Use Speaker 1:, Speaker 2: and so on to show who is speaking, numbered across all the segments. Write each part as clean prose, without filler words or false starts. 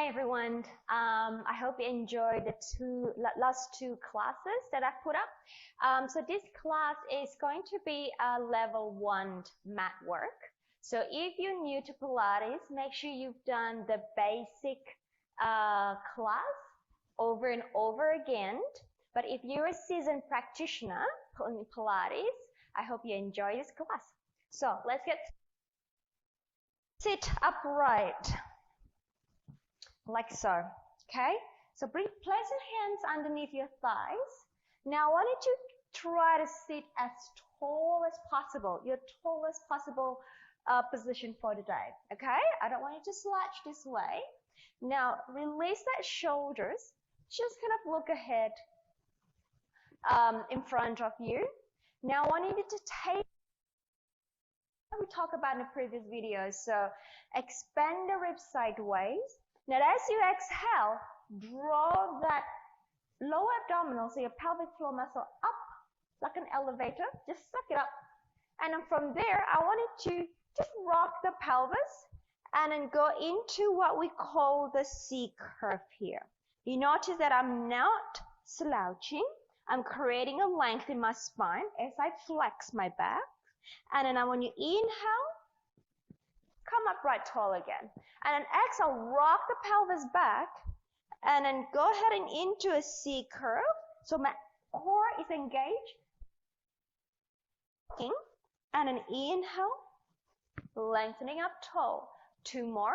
Speaker 1: Hi everyone. I hope you enjoyed the last two classes that I put up. So this class is going to be a level 1 mat work. So if you're new to Pilates, make sure you've done the basic class over and over again. But if you're a seasoned practitioner in Pilates, I hope you enjoy this class. So let's sit upright. Like so, okay? So place your hands underneath your thighs. Now I want you to try to sit as tall as possible, your tallest possible position for today, okay? I don't want you to slouch this way. Now release that shoulders, just kind of look ahead in front of you. Now I want you to take, we talked about in the previous videos, so expand the ribs sideways. Now, as you exhale, draw that lower abdominal, so your pelvic floor muscle up like an elevator. Just suck it up. And then from there, I want you to just rock the pelvis and then go into what we call the C curve here. You notice that I'm not slouching. I'm creating a length in my spine as I flex my back. And then when you inhale, come up right tall again. And then exhale, rock the pelvis back, and then go ahead and into a C curve. So my core is engaged. And then inhale, lengthening up tall. 2 more.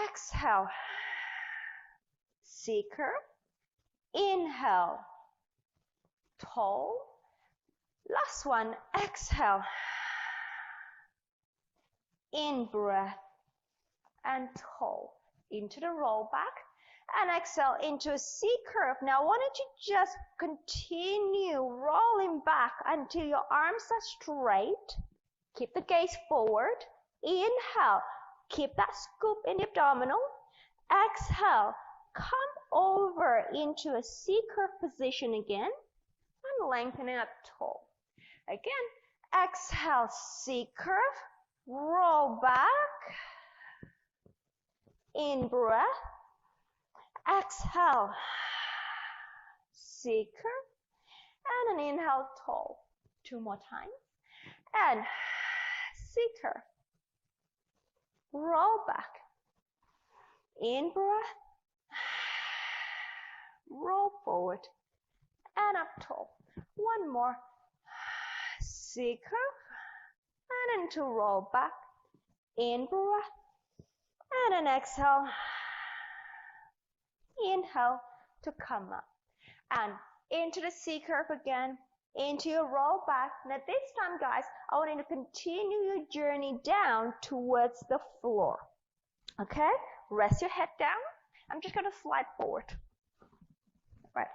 Speaker 1: Exhale, C curve. Inhale, tall. Last one, exhale. In breath and tall into the roll back and exhale into a C curve. Now I want you to just continue rolling back until your arms are straight. Keep the gaze forward. Inhale, keep that scoop in the abdominal. Exhale, come over into a C curve position again and lengthening up tall. Again, exhale, C curve. Roll back, in breath, exhale, C curve, and an inhale, tall. 2 more times, and C curve, roll back, in breath, roll forward, and up tall. 1 more, C curve, and into roll back, in breath, and an exhale, inhale to come up, and into the C curve again, into your roll back. Now this time, guys, I want you to continue your journey down towards the floor, okay? Rest your head down. I'm just going to slide forward, right?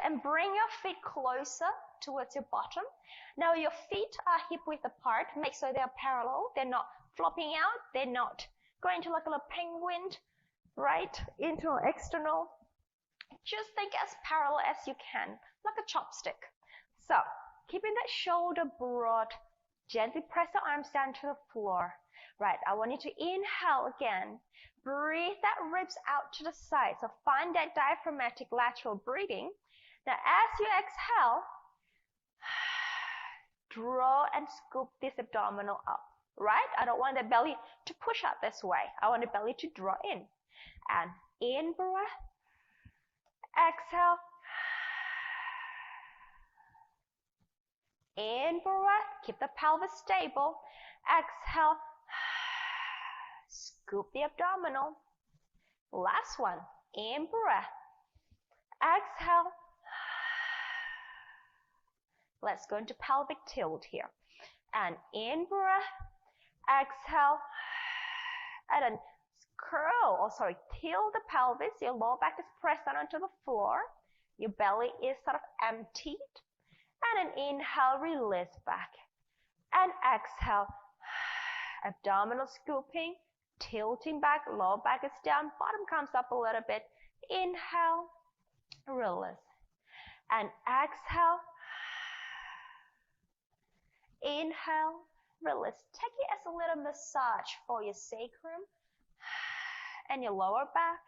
Speaker 1: And bring your feet closer towards your bottom. Now your feet are hip width apart. Make sure they're parallel. They're not flopping out. They're not going to like a little penguin, right? Internal, external. Just think as parallel as you can, like a chopstick. So keeping that shoulder broad, gently press the arms down to the floor. Right, I want you to inhale again. Breathe that ribs out to the side. So find that diaphragmatic lateral breathing. Now, as you exhale, draw and scoop this abdominal up, right? I don't want the belly to push out this way. I want the belly to draw in. And in breath, exhale. In breath, keep the pelvis stable. Exhale, scoop the abdominal. Last one, in breath. Exhale. Let's go into pelvic tilt here. And in breath, exhale, and then tilt the pelvis. Your lower back is pressed down onto the floor. Your belly is sort of emptied. And then inhale, release back. And exhale, abdominal scooping, tilting back, lower back is down, bottom comes up a little bit. Inhale, release. And exhale, inhale, release. Take it as a little massage for your sacrum and your lower back.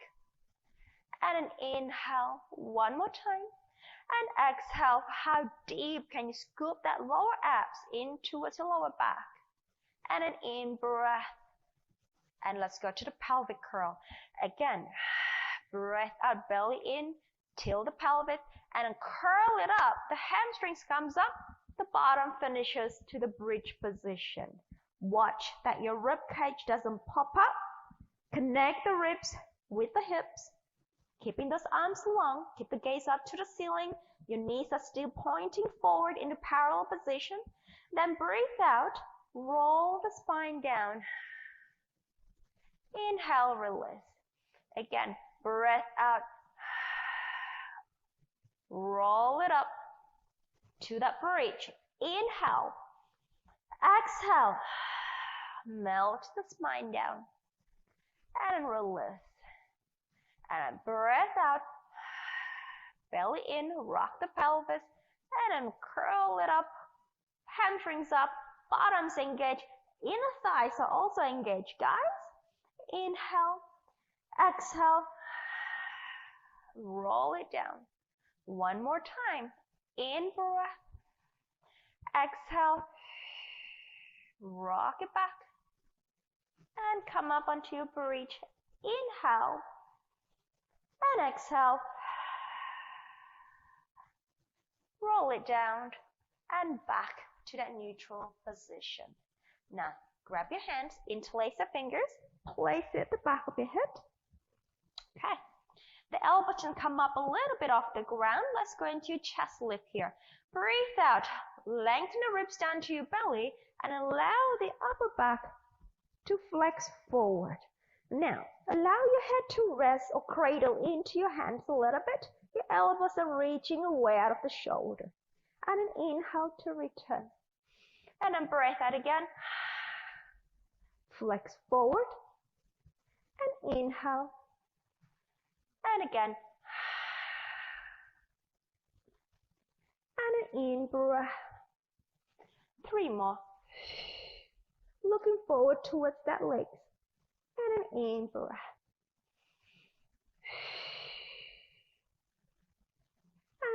Speaker 1: And an inhale, one more time. And exhale, how deep can you scoop that lower abs in towards your lower back? And an in-breath. And let's go to the pelvic curl. Again, breath out, belly in, tilt the pelvis, and then curl it up. The hamstrings comes up, the bottom finishes to the bridge position. Watch that your rib cage doesn't pop up. Connect the ribs with the hips. Keeping those arms long, keep the gaze up to the ceiling. Your knees are still pointing forward in the parallel position. Then breathe out, roll the spine down. Inhale, release. Again, breath out. Roll it up to that bridge. Inhale. Exhale. Melt the spine down. And release. And breath out. Belly in, rock the pelvis. And then curl it up. Hamstrings up. Bottoms engage. Inner thighs are also engaged, guys. Inhale. Exhale. Roll it down. One more time. In breath. Exhale. Rock it back. And come up onto your bridge. Inhale. And exhale. Roll it down. And back to that neutral position. Now, grab your hands, interlace your fingers. Place it at the back of your head. Okay. The elbow can come up a little bit off the ground. Let's go into chest lift here. Breathe out. Lengthen the ribs down to your belly and allow the upper back to flex forward. Now, allow your head to rest or cradle into your hands a little bit. Your elbows are reaching away out of the shoulder. And an inhale to return. And then breathe out again. Flex forward. And inhale. And again. And an in-breath. 3 more. Looking forward towards that legs. And an in-breath.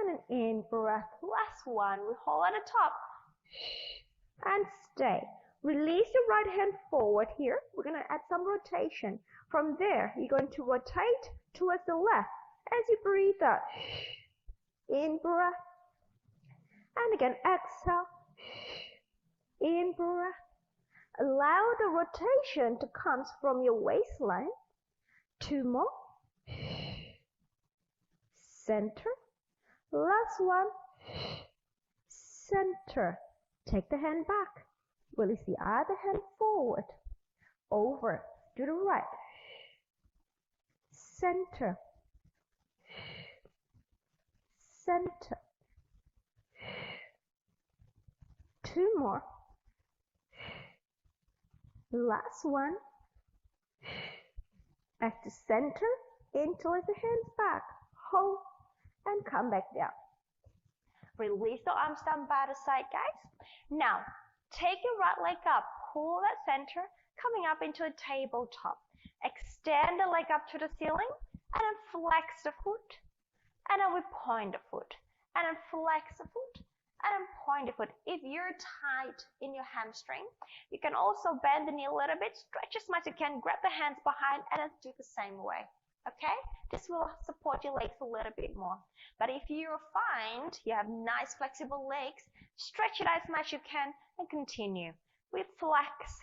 Speaker 1: And an in-breath. Last one. We hold at the top. And stay. Release your right hand forward here. We're going to add some rotation. From there, you're going to rotate towards the left as you breathe out. In breath. And again, exhale. In breath. Allow the rotation to come from your waistline. 2 more. Center. Last one. Center. Take the hand back. Release the other hand forward. Over to the right. Center. Center. 2 more. Last one. Back to center. Interlace the hands back. Hold and come back down. Release the arms down by the side, guys. Now, take your right leg up. Pull that center, coming up into a tabletop. Extend the leg up to the ceiling, and then flex the foot. And then we point the foot. And then flex the foot. And then point the foot. If you're tight in your hamstring, you can also bend the knee a little bit, stretch as much as you can, grab the hands behind, and then do the same way. Okay? This will support your legs a little bit more. But if you find you have nice flexible legs, stretch it as much as you can and continue. We flex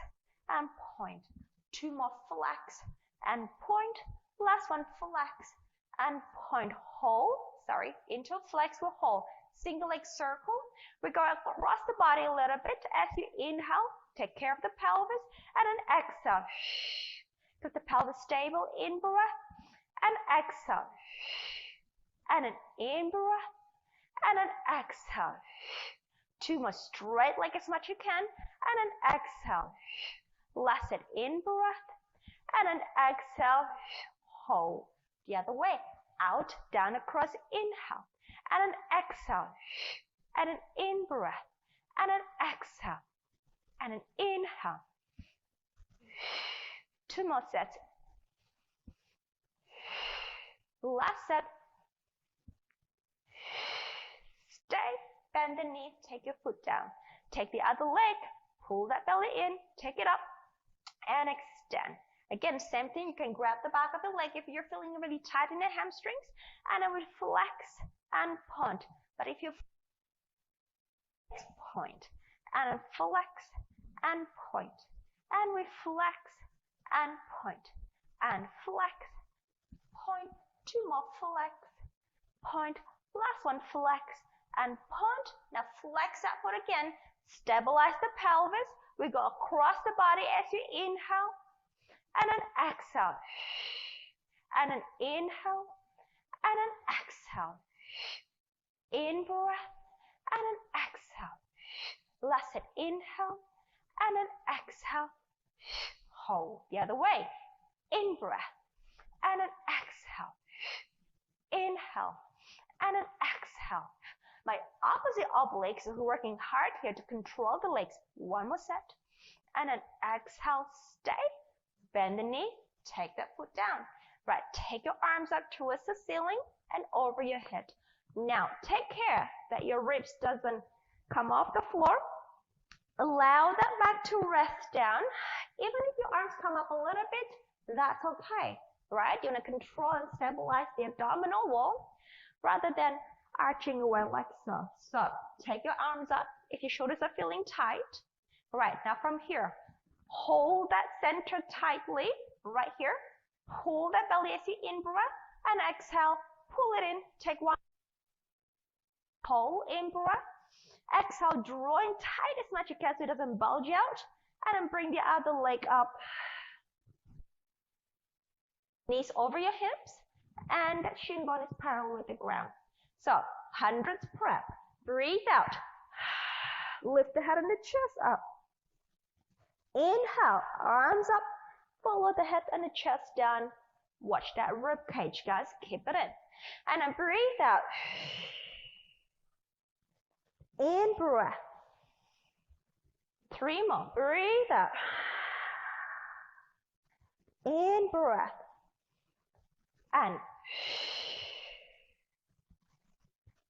Speaker 1: and point. 2 more flex and point. Last one, flex and point. Hold. Into flex will hold. Single leg circle. We go across the body a little bit. As you inhale, take care of the pelvis. And then exhale. Keep the pelvis stable. In breath. And exhale. And an in breath. And an exhale. 2 more. Straight leg as much as you can. And an exhale. Last set. In breath. And an exhale. Hold. The other way. Out, down, across. Inhale. And an exhale. And an in breath. And an exhale. And an inhale. 2 more sets. Last set. Stay, bend the knee, take your foot down. Take the other leg, pull that belly in, take it up, and extend. Again, same thing, you can grab the back of the leg if you're feeling really tight in the hamstrings, and I would flex and point. But if you point, and flex and point, and we flex and point, and flex, point, two more flex, point, last one flex and point. Now flex that foot again, stabilize the pelvis. We go across the body as you inhale, and an exhale, and an inhale, and an exhale. In breath, and an exhale. Last set, inhale, and an exhale. Hold the other way. In breath, and an exhale. Inhale, and an exhale. My opposite obliques is working hard here to control the legs. One more set, and an exhale, stay. Bend the knee, take that foot down. Right, take your arms up towards the ceiling and over your head. Now, take care that your ribs doesn't come off the floor. Allow that back to rest down. Even if your arms come up a little bit, that's okay, right? You want to control and stabilize the abdominal wall rather than arching away like so. So, take your arms up if your shoulders are feeling tight. Right, now from here, hold that center tightly right here. Pull that belly as you in-breath and exhale. Pull it in. Take one. Hold in-breath. Exhale, drawing tight as much as you can so it doesn't bulge out. And then bring the other leg up. Knees over your hips. And that shin bone is parallel with the ground. So, hundreds prep. Breathe out. Lift the head and the chest up. Inhale, arms up, follow the head and the chest down. Watch that rib cage, guys. Keep it in. And then breathe out. In breath. 3 more. Breathe out. In breath. And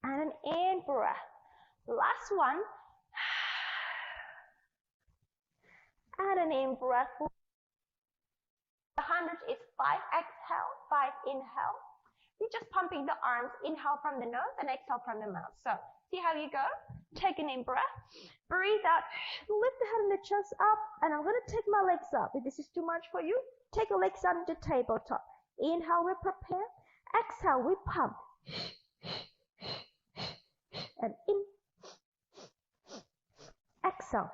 Speaker 1: an in breath. Last one. And an in breath. 100 is 5 exhale, 5 inhale. You're just pumping the arms. Inhale from the nose and exhale from the mouth. So, see how you go? Take an in breath. Breathe out. Lift the head and the chest up. And I'm going to take my legs up. If this is too much for you, take your legs up into tabletop. Inhale, we prepare. Exhale, we pump. And in. Exhale.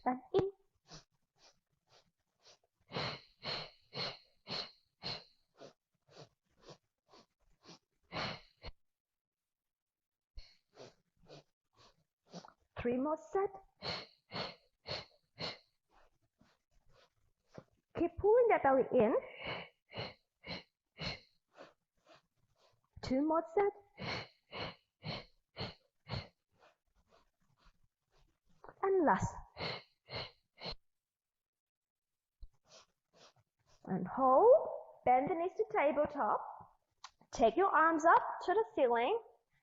Speaker 1: And in. Three more set. Keep pulling that belly in. 2 more set. And last. And hold. Bend the knees to tabletop. Take your arms up to the ceiling.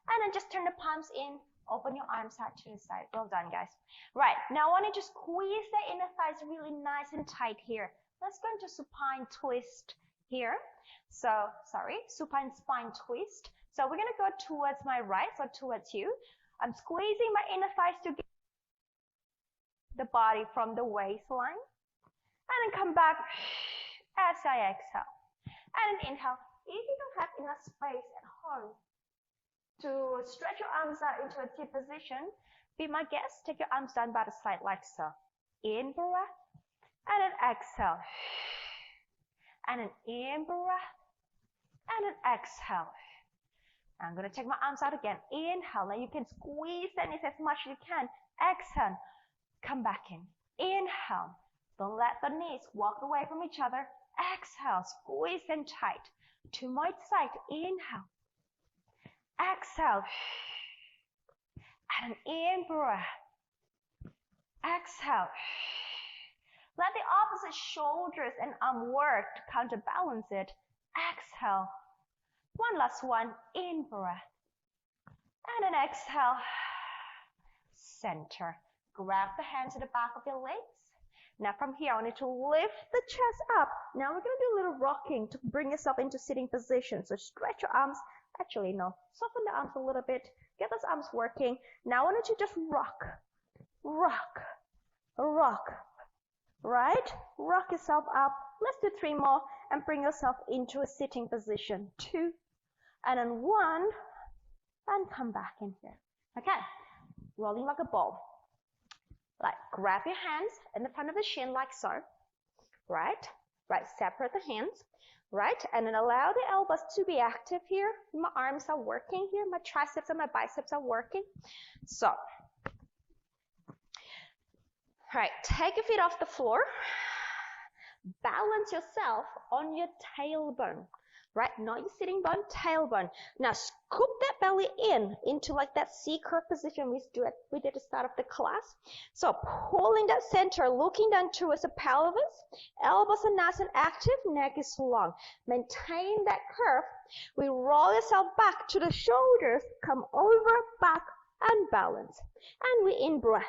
Speaker 1: And then just turn the palms in. Open your arms out to the side. Well done, guys. Right, now I want you to squeeze the inner thighs really nice and tight here. Let's go into supine twist here. So, supine spine twist. So we're going to go towards my right, so towards you. I'm squeezing my inner thighs to get the body from the waistline. And then come back as I exhale. And then inhale. If you don't have enough space at home to stretch your arms out into a T position, be my guest, take your arms down by the side like so. In breath, and an exhale. And an in breath, and an exhale. I'm going to take my arms out again. Inhale. Now you can squeeze the knees as much as you can. Exhale. Come back in. Inhale. Don't let the knees walk away from each other. Exhale. Squeeze them tight. To my side. Inhale. Exhale. And an in breath. Exhale. Let the opposite shoulders and arm work to counterbalance it. exhale. One last one, in breath. And then exhale, center. Grab the hands to the back of your legs. Now from here, I want you to lift the chest up. Now we're going to do a little rocking to bring yourself into sitting position. So stretch your arms. Actually, no, soften the arms a little bit. Get those arms working. Now I want you to just rock, rock, rock, right? Rock yourself up. Let's do 3 more and bring yourself into a sitting position. 2, and then 1, and come back in here. Okay, rolling like a ball. Like, grab your hands in the front of the shin like so, right? Right, separate the hands, right? And then allow the elbows to be active here. My arms are working here. My triceps and my biceps are working. So, right, take your feet off the floor. Balance yourself on your tailbone, right? Not your sitting bone, tailbone. Now scoop that belly into like that C-curve position we did at the start of the class. So pulling that center, looking down towards the pelvis. Elbows are nice and active, neck is long. Maintain that curve. We roll yourself back to the shoulders, come over, back, and balance. And we in-breath.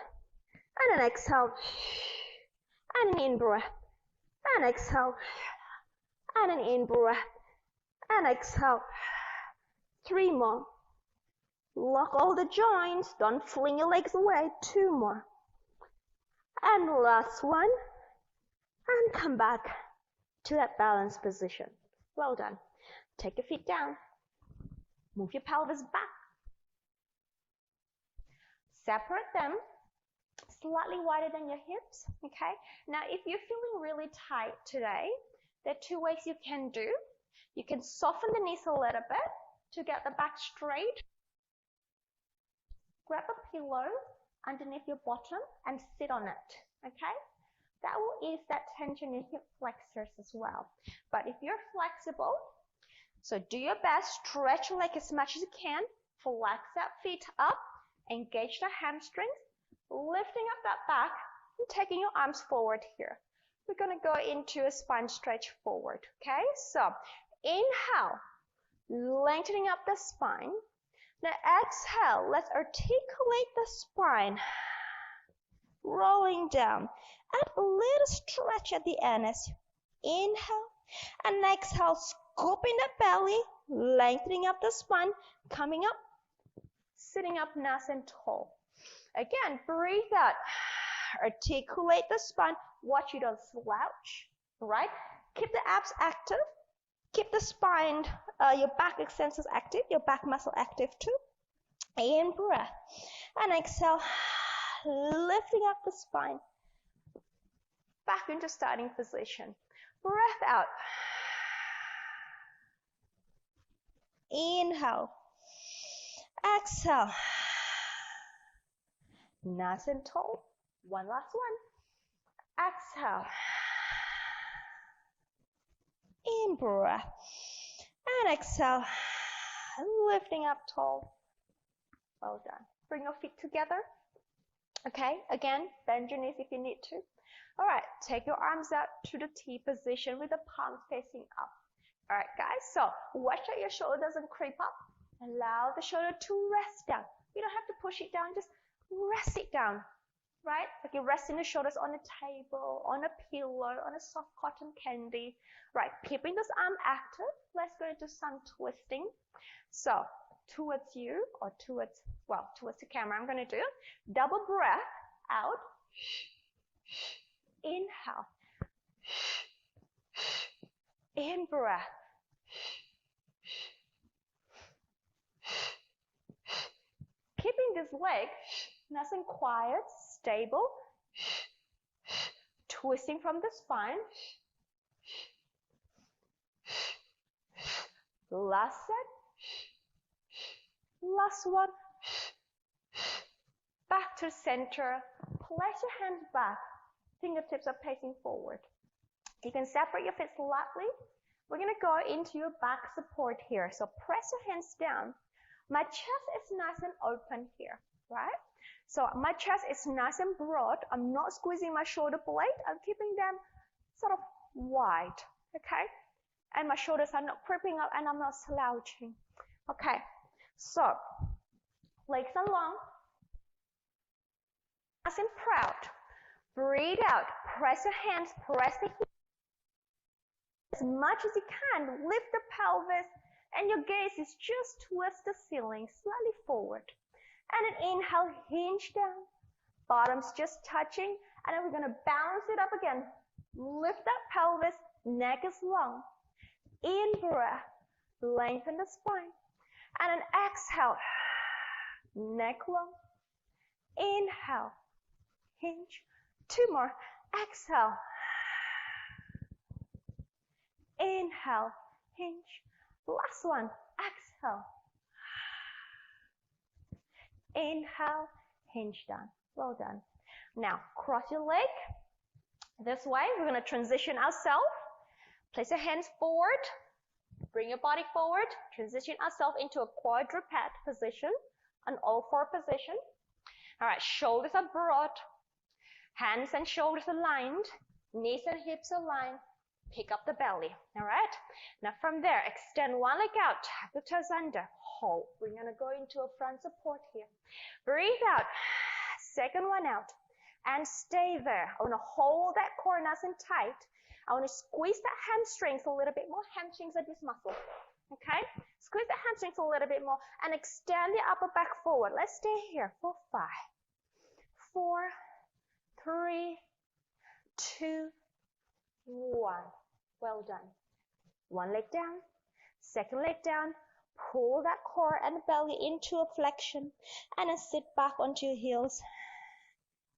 Speaker 1: And then exhale. And an in-breath. And exhale. And an in-breath. And exhale. 3 more. Lock all the joints. Don't fling your legs away. 2 more. And last one. And come back to that balanced position. Well done. Take your feet down. Move your pelvis back. Separate them. Slightly wider than your hips. Okay. Now, if you're feeling really tight today, there are 2 ways you can do. You can soften the knees a little bit to get the back straight. Grab a pillow underneath your bottom and sit on it, okay? That will ease that tension in hip flexors as well. But if you're flexible, so do your best, stretch your leg as much as you can, flex that feet up, engage the hamstrings, lifting up that back, and taking your arms forward here. We're going to go into a spine stretch forward, okay? So inhale, lengthening up the spine. Now exhale, let's articulate the spine, rolling down. Add a little stretch at the end as you inhale, and exhale, scooping the belly, lengthening up the spine, coming up, sitting up nice and tall. Again, breathe out, articulate the spine. Watch you don't slouch, right? Keep the abs active. Keep the spine, your back extensors active, your back muscle active too. In breath. And exhale, lifting up the spine. Back into starting position. Breath out. Inhale. Exhale. Nice and tall. One last one. Exhale. In breath. And exhale. Lifting up tall. Well done. Bring your feet together. Okay, again, bend your knees if you need to. All right, take your arms out to the T position with the palms facing up. All right, guys, so watch that your shoulder doesn't creep up. Allow the shoulder to rest down. You don't have to push it down, just rest it down, right? Like you're resting the shoulders on a table, on a pillow, on a soft cotton candy. Right, keeping this arm active. Let's go into some twisting. So, towards you or towards the camera, I'm going to do double breath out. Inhale. In breath. Keeping this leg nice and quiet, stable. Twisting from the spine. Last set. Last one. Back to center. Place your hands back. Fingertips are facing forward. You can separate your feet slightly. We're going to go into your back support here. So press your hands down. My chest is nice and open here, right? So my chest is nice and broad. I'm not squeezing my shoulder blade. I'm keeping them sort of wide, okay? and my shoulders are not creeping up and I'm not slouching. Okay, so legs are long, nice and proud. Breathe out, press your hands, press the heels as much as you can. Lift the pelvis and your gaze is just towards the ceiling, slightly forward. And an inhale, hinge down, bottom's just touching, and then we're going to bounce it up again. Lift that pelvis, neck is long. In breath, lengthen the spine. And an exhale, neck long. Inhale, hinge. 2 more. Exhale. Inhale, hinge. Last one. Exhale. Inhale, hinge down. Well done. Now, cross your leg. This way, we're going to transition ourselves. Place your hands forward. Bring your body forward. Transition ourselves into a quadruped position, an all-four position. All right, shoulders are broad. Hands and shoulders aligned. Knees and hips aligned. Pick up the belly. All right? Now from there, extend one leg out. Tap the toes under. Hold. We're going to go into a front support here. Breathe out. Second one out. And stay there. I want to hold that core nice and tight. I want to squeeze that hamstrings a little bit more. Hamstrings are this muscle. Okay? Squeeze the hamstrings a little bit more. And extend the upper back forward. Let's stay here for 5, 4, 3, 2, 1. Well done. One leg down, second leg down. Pull that core and belly into a flexion and then sit back onto your heels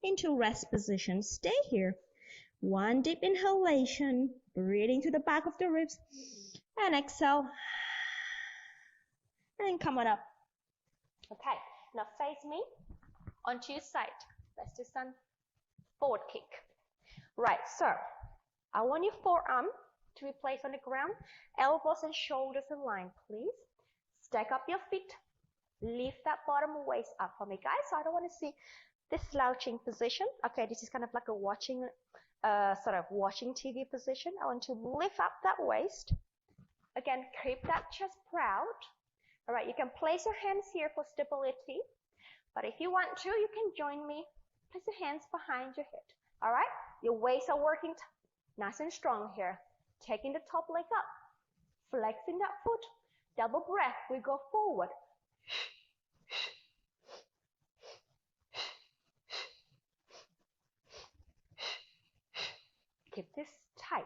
Speaker 1: into rest position. Stay here. One deep inhalation, breathing to the back of the ribs, and exhale. And come on up. Okay, now face me onto your side. Let's do some forward kick. Right, so I want your forearm to be placed on the ground. Elbows and shoulders aligned, please. Stack up your feet. Lift that bottom waist up for me, guys. So I don't want to see this slouching position. Okay, this is kind of like a watching TV position. I want to lift up that waist. Again, keep that chest proud. All right, you can place your hands here for stability. But if you want to, you can join me. Place your hands behind your head. All right, your weights are working nice and strong here. Taking the top leg up, flexing that foot, double breath, we go forward. Keep this tight.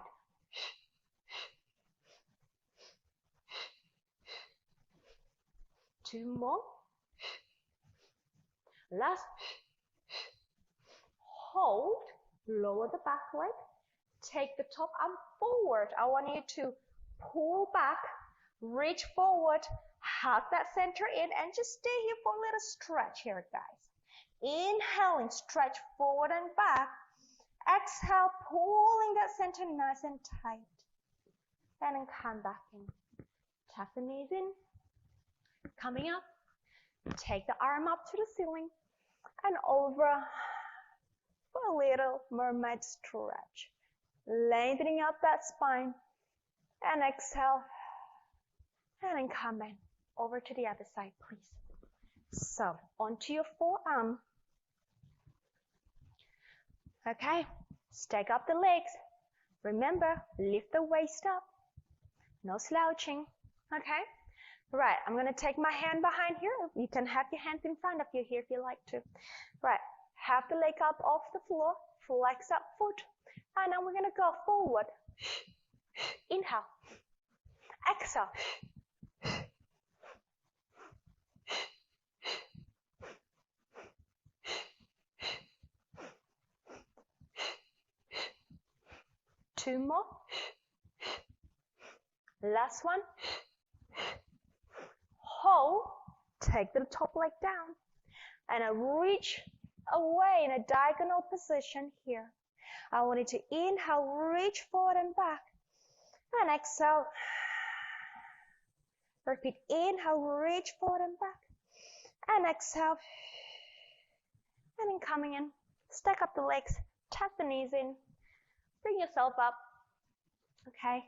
Speaker 1: Two more. Last. Hold, lower the back leg. Take the top arm forward. I want you to pull back, reach forward, hug that center in, and just stay here for a little stretch here, guys. Inhaling, stretch forward and back. Exhale, pulling that center nice and tight. And then come back in. Tuck the knees in. Coming up. Take the arm up to the ceiling and over for a little mermaid stretch. Lengthening up that spine and exhale and then come in over to the other side, please. So onto your forearm. Okay, stack up the legs. Remember, lift the waist up. No slouching. Okay, right, I'm going to take my hand behind here. You can have your hands in front of you here if you like to. Right, have the leg up off the floor. Flex that foot. And now we're going to go forward. Inhale. Exhale. Two more. Last one. Hold. Take the top leg down. And I reach away in a diagonal position here. I want you to inhale, reach forward and back. And exhale. Repeat. Inhale, reach forward and back. And exhale. And then coming in. Stack up the legs. Tuck the knees in. Bring yourself up. Okay.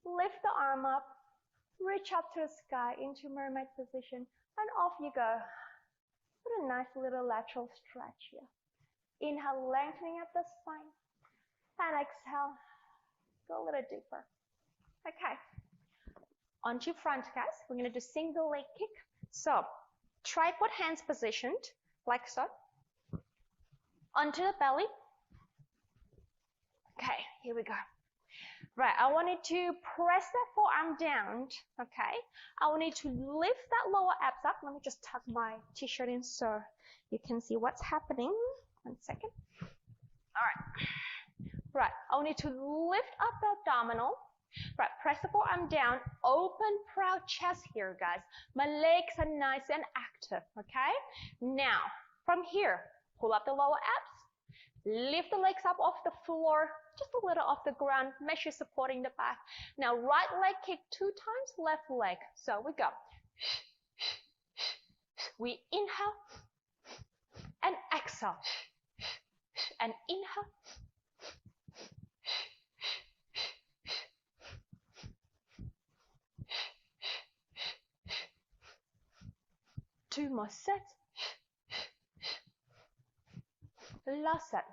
Speaker 1: Lift the arm up, reach up to the sky into mermaid position, and off you go. What a nice little lateral stretch here. Inhale, lengthening up the spine, and exhale, go a little deeper. Okay, onto front, guys. We're going to do single leg kick. So, tripod hands positioned, like so. Onto the belly. Okay, here we go. Right, I want you to press that forearm down, okay? I want you to lift that lower abs up. Let me just tuck my t-shirt in so you can see what's happening. 1 second. All right. Right, I want you to lift up the abdominal. Right, press the forearm down. Open, proud chest here, guys. My legs are nice and active, okay? Now, from here, pull up the lower abs. Lift the legs up off the floor, just a little off the ground. Make sure you're supporting the back. Now, right leg kick 2 times, left leg. So we go. We inhale and exhale. And inhale. 2 more sets. Last set.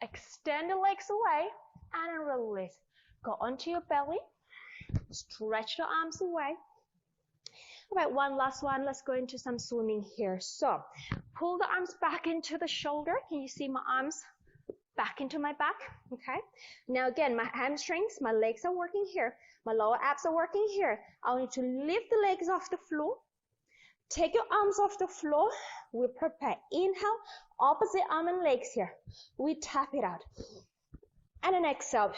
Speaker 1: Extend the legs away and release. Go onto your belly. Stretch the arms away. All right, one last one. Let's go into some swimming here. So, pull the arms back into the shoulder. Can you see my arms back into my back? Okay. Now again, my hamstrings, my legs are working here. My lower abs are working here. I want you to lift the legs off the floor. Take your arms off the floor. We prepare. Inhale, opposite arm and legs here. We tap it out. And an exhale.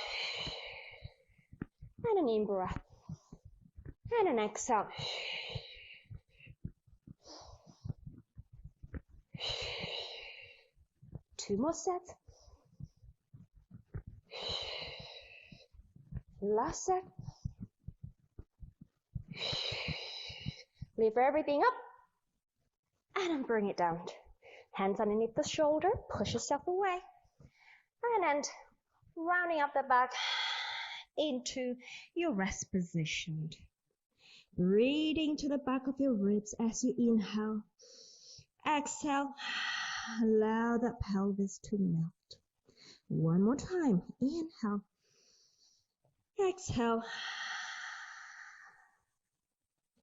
Speaker 1: And an in-breath. And an exhale. Two more sets. Last set. Lift everything up and then bring it down. Hands underneath the shoulder, push yourself away. And then rounding up the back into your rest position. Breathing to the back of your ribs as you inhale. Exhale, allow that pelvis to melt. One more time, inhale. Exhale,